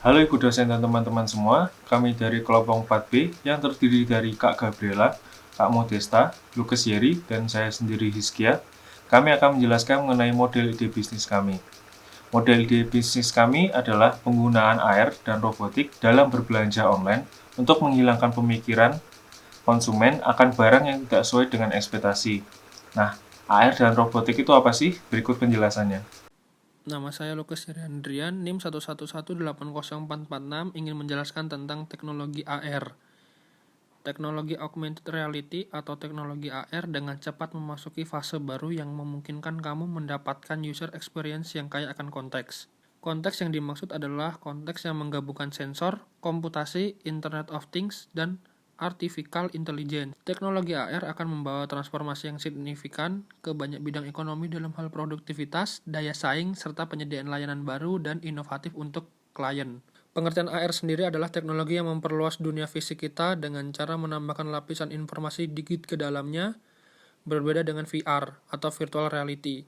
Halo Ibu dosen dan teman-teman semua, kami dari kelompok 4B yang terdiri dari Kak Gabriela, Kak Modesta, Lukas Yeri, dan saya sendiri Hizkia. Kami akan menjelaskan mengenai model ide bisnis kami. Model ide bisnis kami adalah penggunaan AR dan robotik dalam berbelanja online untuk menghilangkan pemikiran konsumen akan barang yang tidak sesuai dengan ekspektasi. Nah, AR dan robotik itu apa sih? Berikut penjelasannya. Nama saya Lukas Andrian, NIM 111804446, ingin menjelaskan tentang teknologi AR. Teknologi augmented reality atau teknologi AR dengan cepat memasuki fase baru yang memungkinkan kamu mendapatkan user experience yang kaya akan konteks. Konteks yang dimaksud adalah konteks yang menggabungkan sensor, komputasi, Internet of Things, dan artificial intelligence. Teknologi AR akan membawa transformasi yang signifikan ke banyak bidang ekonomi dalam hal produktivitas, daya saing, serta penyediaan layanan baru dan inovatif untuk klien. Pengertian AR sendiri adalah teknologi yang memperluas dunia fisik kita dengan cara menambahkan lapisan informasi digit ke dalamnya, berbeda dengan VR atau virtual reality.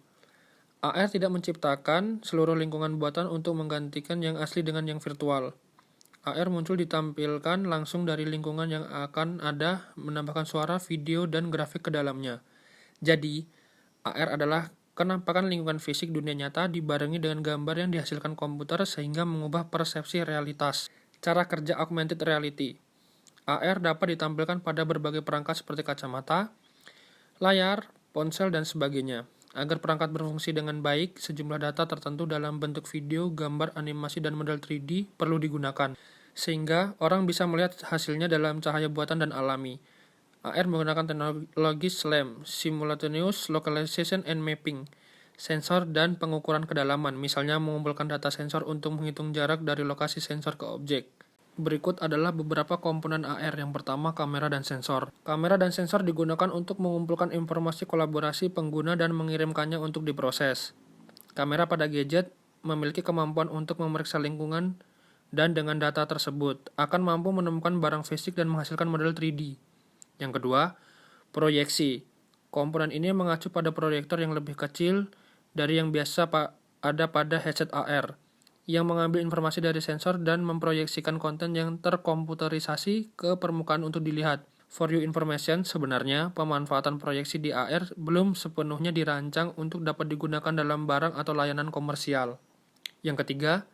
AR tidak menciptakan seluruh lingkungan buatan untuk menggantikan yang asli dengan yang virtual. AR muncul ditampilkan langsung dari lingkungan yang akan ada, menambahkan suara, video, dan grafik ke dalamnya. Jadi, AR adalah kenampakan lingkungan fisik dunia nyata dibarengi dengan gambar yang dihasilkan komputer sehingga mengubah persepsi realitas. Cara kerja augmented reality. AR dapat ditampilkan pada berbagai perangkat seperti kacamata, layar, ponsel, dan sebagainya. Agar perangkat berfungsi dengan baik, sejumlah data tertentu dalam bentuk video, gambar, animasi, dan model 3D perlu digunakan, sehingga orang bisa melihat hasilnya dalam cahaya buatan dan alami. AR menggunakan teknologi SLAM, Simultaneous Localization and Mapping, sensor dan pengukuran kedalaman, misalnya mengumpulkan data sensor untuk menghitung jarak dari lokasi sensor ke objek. Berikut adalah beberapa komponen AR. Yang pertama, kamera dan sensor. Kamera dan sensor digunakan untuk mengumpulkan informasi kolaborasi pengguna dan mengirimkannya untuk diproses. Kamera pada gadget memiliki kemampuan untuk memeriksa lingkungan dan dengan data tersebut akan mampu menemukan barang fisik dan menghasilkan model 3D. Yang kedua, proyeksi. Komponen ini mengacu pada proyektor yang lebih kecil dari yang biasa ada pada headset AR, yang mengambil informasi dari sensor dan memproyeksikan konten yang terkomputerisasi ke permukaan untuk dilihat. For your information, sebenarnya pemanfaatan proyeksi di AR belum sepenuhnya dirancang untuk dapat digunakan dalam barang atau layanan komersial. Yang ketiga,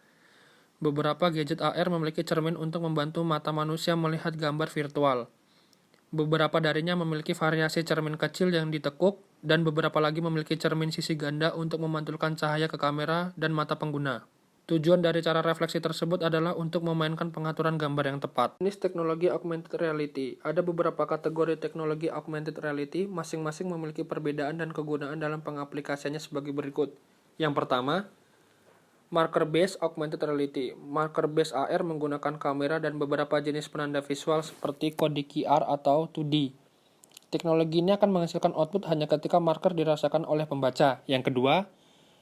beberapa gadget AR memiliki cermin untuk membantu mata manusia melihat gambar virtual. Beberapa darinya memiliki variasi cermin kecil yang ditekuk, dan beberapa lagi memiliki cermin sisi ganda untuk memantulkan cahaya ke kamera dan mata pengguna. Tujuan dari cara refleksi tersebut adalah untuk memainkan pengaturan gambar yang tepat. Jenis teknologi augmented reality. Ada beberapa kategori teknologi augmented reality, masing-masing memiliki perbedaan dan kegunaan dalam pengaplikasiannya sebagai berikut. Yang pertama, marker-based augmented reality. Marker-based AR menggunakan kamera dan beberapa jenis penanda visual seperti kode QR atau 2D. Teknologi ini akan menghasilkan output hanya ketika marker dirasakan oleh pembaca. Yang kedua,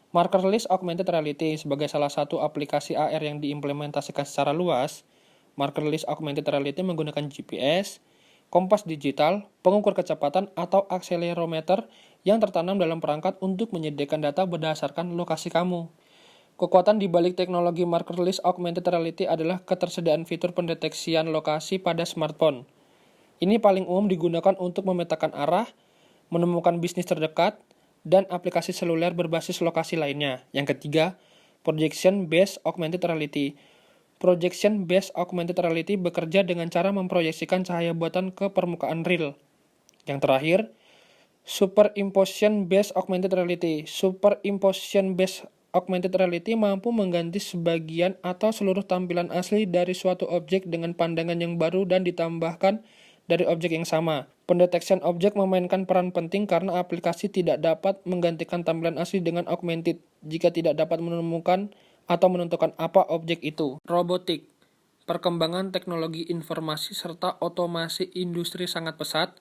markerless augmented reality. Sebagai salah satu aplikasi AR yang diimplementasikan secara luas, markerless augmented reality menggunakan GPS, kompas digital, pengukur kecepatan, atau akselerometer yang tertanam dalam perangkat untuk menyediakan data berdasarkan lokasi kamu. Kekuatan di balik teknologi markerless augmented reality adalah ketersediaan fitur pendeteksian lokasi pada smartphone. Ini paling umum digunakan untuk memetakan arah, menemukan bisnis terdekat, dan aplikasi seluler berbasis lokasi lainnya. Yang ketiga, projection-based augmented reality. Projection-based augmented reality bekerja dengan cara memproyeksikan cahaya buatan ke permukaan real. Yang terakhir, superimposition-based augmented reality. Superimposition-based augmented reality mampu mengganti sebagian atau seluruh tampilan asli dari suatu objek dengan pandangan yang baru dan ditambahkan dari objek yang sama. Pendeteksian objek memainkan peran penting karena aplikasi tidak dapat menggantikan tampilan asli dengan augmented jika tidak dapat menemukan atau menentukan apa objek itu. Robotik. Perkembangan teknologi informasi serta otomasi industri sangat pesat.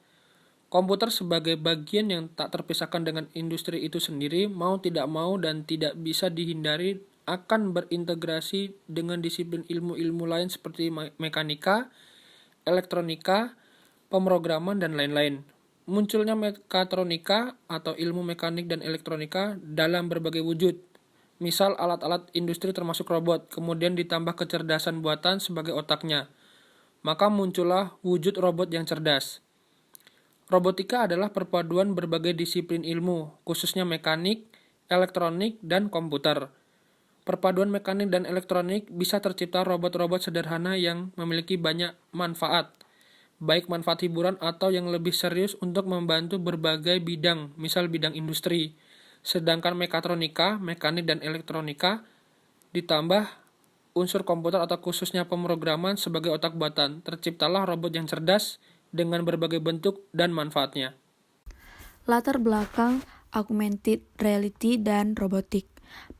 Komputer sebagai bagian yang tak terpisahkan dengan industri itu sendiri, mau tidak mau dan tidak bisa dihindari akan berintegrasi dengan disiplin ilmu-ilmu lain seperti mekanika, elektronika, pemrograman, dan lain-lain. Munculnya mekatronika atau ilmu mekanik dan elektronika dalam berbagai wujud, misal alat-alat industri termasuk robot, kemudian ditambah kecerdasan buatan sebagai otaknya. Maka muncullah wujud robot yang cerdas. Robotika adalah perpaduan berbagai disiplin ilmu, khususnya mekanik, elektronik, dan komputer. Perpaduan mekanik dan elektronik bisa tercipta robot-robot sederhana yang memiliki banyak manfaat, baik manfaat hiburan atau yang lebih serius untuk membantu berbagai bidang, misal bidang industri. Sedangkan mekatronika, mekanik dan elektronika ditambah unsur komputer atau khususnya pemrograman sebagai otak buatan. Terciptalah robot yang cerdas dengan berbagai bentuk dan manfaatnya. Latar belakang augmented reality dan robotik.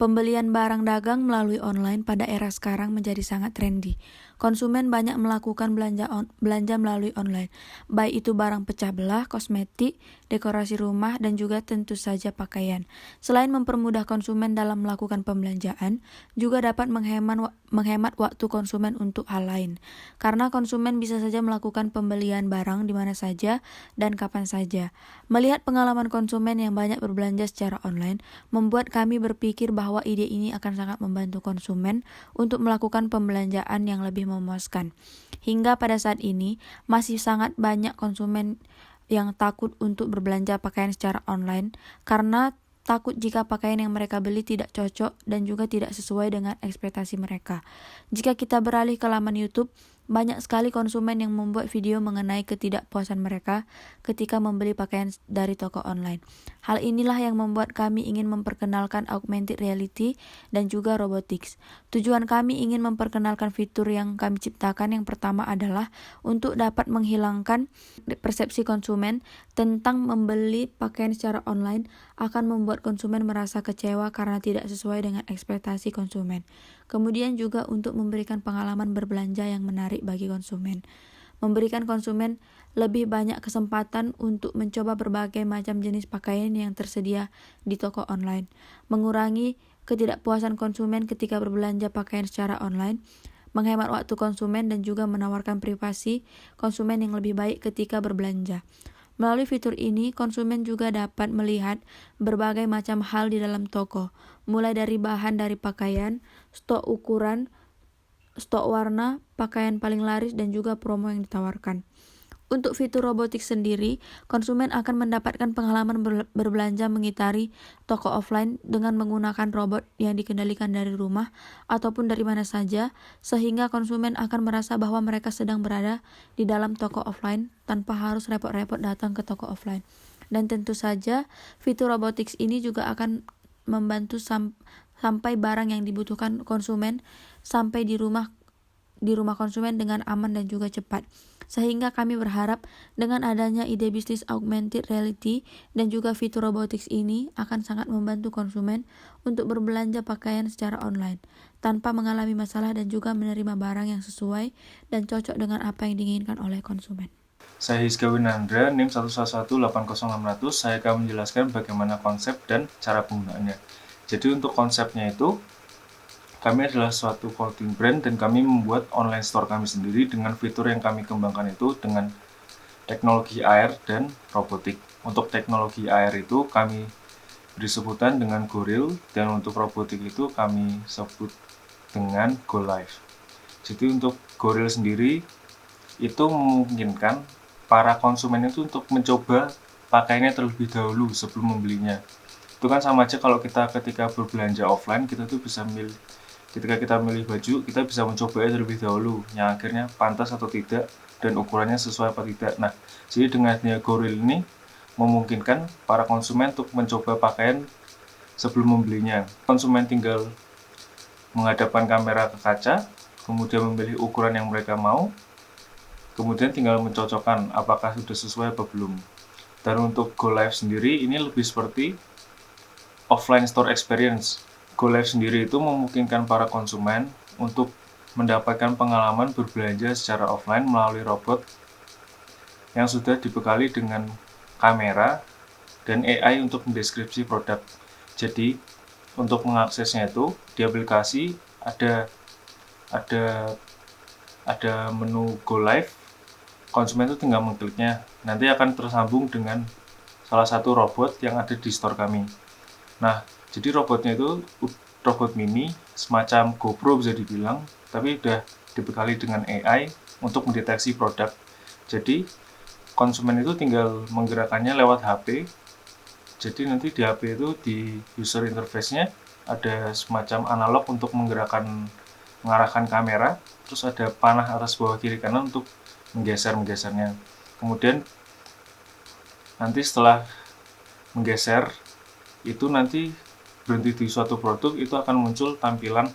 Pembelian barang dagang melalui online pada era sekarang menjadi sangat trendy. Konsumen banyak melakukan belanja melalui online, baik itu barang pecah belah, kosmetik, dekorasi rumah, dan juga tentu saja pakaian. Selain mempermudah konsumen dalam melakukan pembelanjaan, juga dapat menghemat waktu konsumen untuk hal lain. Karena konsumen bisa saja melakukan pembelian barang di mana saja dan kapan saja. Melihat pengalaman konsumen yang banyak berbelanja secara online, membuat kami berpikir bahwa ide ini akan sangat membantu konsumen untuk melakukan pembelanjaan yang lebih memuaskan. Hingga pada saat ini, masih sangat banyak konsumen yang takut untuk berbelanja pakaian secara online karena takut jika pakaian yang mereka beli tidak cocok dan juga tidak sesuai dengan ekspektasi mereka. Jika kita beralih ke laman YouTube, banyak sekali konsumen yang membuat video mengenai ketidakpuasan mereka ketika membeli pakaian dari toko online. Hal inilah yang membuat kami ingin memperkenalkan augmented reality dan juga robotics. Tujuan kami ingin memperkenalkan fitur yang kami ciptakan. Yang pertama adalah untuk dapat menghilangkan persepsi konsumen tentang membeli pakaian secara online akan membuat konsumen merasa kecewa karena tidak sesuai dengan ekspektasi konsumen. Kemudian juga untuk memberikan pengalaman berbelanja yang menarik bagi konsumen. Memberikan konsumen lebih banyak kesempatan untuk mencoba berbagai macam jenis pakaian yang tersedia di toko online. Mengurangi ketidakpuasan konsumen ketika berbelanja pakaian secara online. Menghemat waktu konsumen dan juga menawarkan privasi konsumen yang lebih baik ketika berbelanja. Melalui fitur ini, konsumen juga dapat melihat berbagai macam hal di dalam toko, mulai dari bahan dari pakaian, stok ukuran, stok warna, pakaian paling laris, dan juga promo yang ditawarkan. Untuk fitur robotik sendiri, konsumen akan mendapatkan pengalaman berbelanja mengitari toko offline dengan menggunakan robot yang dikendalikan dari rumah ataupun dari mana saja, sehingga konsumen akan merasa bahwa mereka sedang berada di dalam toko offline tanpa harus repot-repot datang ke toko offline. Dan tentu saja, fitur robotics ini juga akan membantu sampai barang yang dibutuhkan konsumen sampai di rumah konsumen dengan aman dan juga cepat. Sehingga kami berharap dengan adanya ide bisnis augmented reality dan juga fitur robotics ini akan sangat membantu konsumen untuk berbelanja pakaian secara online tanpa mengalami masalah dan juga menerima barang yang sesuai dan cocok dengan apa yang diinginkan oleh konsumen. Saya Hizka Winandra, NIM 111-80600. Saya akan menjelaskan bagaimana konsep dan cara penggunaannya. Jadi untuk konsepnya itu, kami adalah suatu clothing brand dan kami membuat online store kami sendiri dengan fitur yang kami kembangkan itu dengan teknologi AR dan robotik. Untuk teknologi AR itu kami beri sebutan dengan Goril dan untuk robotik itu kami sebut dengan Go Live. Jadi untuk Goril sendiri itu memungkinkan para konsumen itu untuk mencoba pakaiannya terlebih dahulu sebelum membelinya. Itu kan sama aja kalau kita ketika berbelanja offline kita tuh bisa ketika kita milih baju, kita bisa mencobanya terlebih dahulu, yang akhirnya pantas atau tidak, dan ukurannya sesuai apa tidak. Nah, jadi dengan adanya Goril ini, memungkinkan para konsumen untuk mencoba pakaian sebelum membelinya. Konsumen tinggal menghadapkan kamera ke kaca, kemudian memilih ukuran yang mereka mau, kemudian tinggal mencocokkan apakah sudah sesuai atau belum. Dan untuk Go Live sendiri, ini lebih seperti offline store experience. Go Live sendiri itu memungkinkan para konsumen untuk mendapatkan pengalaman berbelanja secara offline melalui robot yang sudah dibekali dengan kamera dan AI untuk mendeskripsi produk. Jadi untuk mengaksesnya itu di aplikasi ada menu Go Live, konsumen itu tinggal mengkliknya, nanti akan tersambung dengan salah satu robot yang ada di store kami. Nah, jadi robotnya itu robot mini, semacam GoPro bisa dibilang, tapi udah dibekali dengan AI untuk mendeteksi produk. Jadi konsumen itu tinggal menggerakkannya lewat HP. Jadi nanti di HP itu di user interface-nya ada semacam analog untuk mengarahkan kamera, terus ada panah atas bawah kiri kanan untuk menggesernya. Kemudian nanti setelah menggeser itu nanti berhenti di suatu produk, itu akan muncul tampilan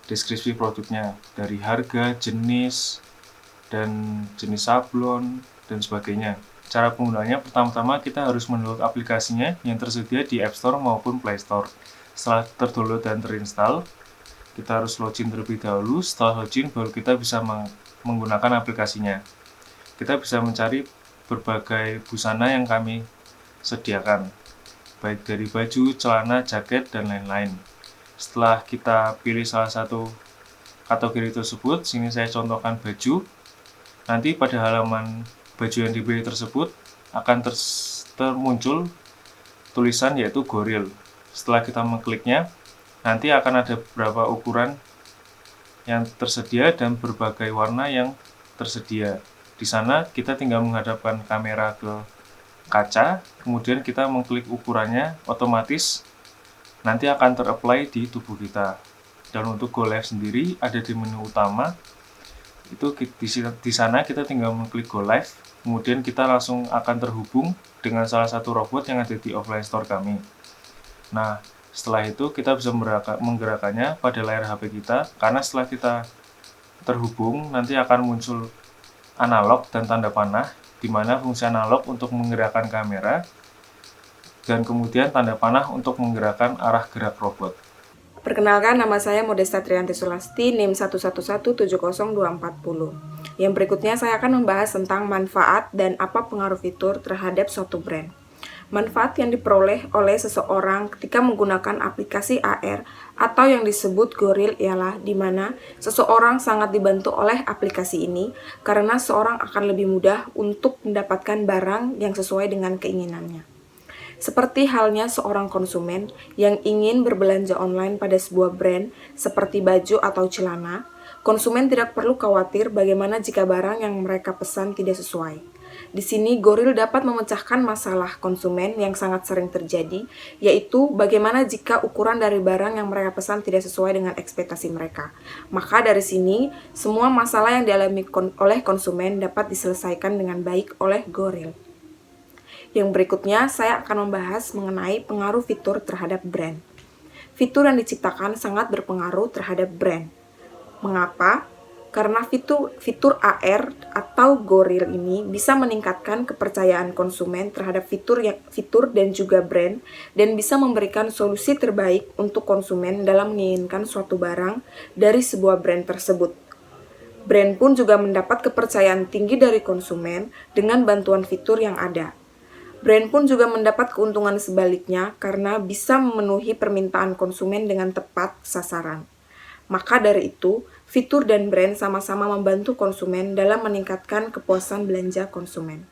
deskripsi produknya dari harga, jenis, dan jenis sablon, dan sebagainya. Cara penggunaannya, pertama-tama kita harus mendownload aplikasinya yang tersedia di App Store maupun Play Store. Setelah terdownload dan terinstall, kita harus login terlebih dahulu. Setelah login, baru kita bisa menggunakan aplikasinya. Kita bisa mencari berbagai busana yang kami sediakan, baik dari baju, celana, jaket, dan lain-lain. Setelah kita pilih salah satu kategori tersebut, sini saya contohkan baju. Nanti pada halaman baju yang dipilih tersebut akan termuncul tulisan yaitu Goril. Setelah kita mengkliknya, nanti akan ada beberapa ukuran yang tersedia dan berbagai warna yang tersedia. Di sana kita tinggal menghadapkan kamera ke kaca, kemudian kita mengklik ukurannya, otomatis nanti akan ter-apply di tubuh kita. Dan untuk Go Live sendiri ada di menu utama. Itu di sana kita tinggal mengklik Go Live, kemudian kita langsung akan terhubung dengan salah satu robot yang ada di offline store kami. Nah, setelah itu kita bisa menggerakkannya pada layar HP kita, karena setelah kita terhubung nanti akan muncul analog dan tanda panah, di mana fungsi analog untuk menggerakkan kamera dan kemudian tanda panah untuk menggerakkan arah gerak robot. Perkenalkan, nama saya Modesta Trianti Sulasti, NIM 111702440. Yang berikutnya saya akan membahas tentang manfaat dan apa pengaruh fitur terhadap suatu brand. Manfaat yang diperoleh oleh seseorang ketika menggunakan aplikasi AR atau yang disebut Goril ialah di mana seseorang sangat dibantu oleh aplikasi ini karena seseorang akan lebih mudah untuk mendapatkan barang yang sesuai dengan keinginannya. Seperti halnya seorang konsumen yang ingin berbelanja online pada sebuah brand seperti baju atau celana, konsumen tidak perlu khawatir bagaimana jika barang yang mereka pesan tidak sesuai. Di sini Goril dapat memecahkan masalah konsumen yang sangat sering terjadi, yaitu bagaimana jika ukuran dari barang yang mereka pesan tidak sesuai dengan ekspektasi mereka. Maka dari sini, semua masalah yang dialami oleh konsumen dapat diselesaikan dengan baik oleh Goril. Yang berikutnya, saya akan membahas mengenai pengaruh fitur terhadap brand. Fitur yang diciptakan sangat berpengaruh terhadap brand. Mengapa? Karena fitur AR atau Goril ini bisa meningkatkan kepercayaan konsumen terhadap fitur dan juga brand, dan bisa memberikan solusi terbaik untuk konsumen dalam menginginkan suatu barang dari sebuah brand tersebut. Brand pun juga mendapat kepercayaan tinggi dari konsumen dengan bantuan fitur yang ada. Brand pun juga mendapat keuntungan sebaliknya karena bisa memenuhi permintaan konsumen dengan tepat sasaran. Maka dari itu, fitur dan brand sama-sama membantu konsumen dalam meningkatkan kepuasan belanja konsumen.